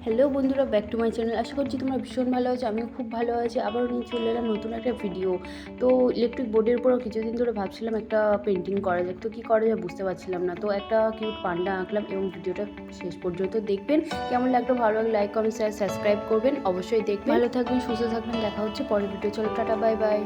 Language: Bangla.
হ্যালো বন্ধুরা, ব্যাক টু মাই চ্যানেল। আশা করছি তোমরা ভীষণ ভালো আছো। আমিও খুব ভালো আছি। আবারও নিয়ে চলে এলাম নতুন একটা ভিডিও। তো ইলেকট্রিক বোর্ডের উপরও কিছুদিন ধরে ভাবছিলাম একটা পেন্টিং করা যাক। তো কী করা যায় বুঝতে পারছিলাম না। তো একটা কিউট পান্ডা আঁকলাম এবং ভিডিওটা শেষ পর্যন্ত দেখবেন। কেমন লাগলো ভালো লাগলে লাইক, কমেন্ট, শেয়ার, সাবস্ক্রাইব করবেন। অবশ্যই দেখবেন। ভালো থাকবেন, সুস্থ থাকবেন। দেখা হচ্ছে পরের ভিডিও। চলো টাটা, বাই বাই।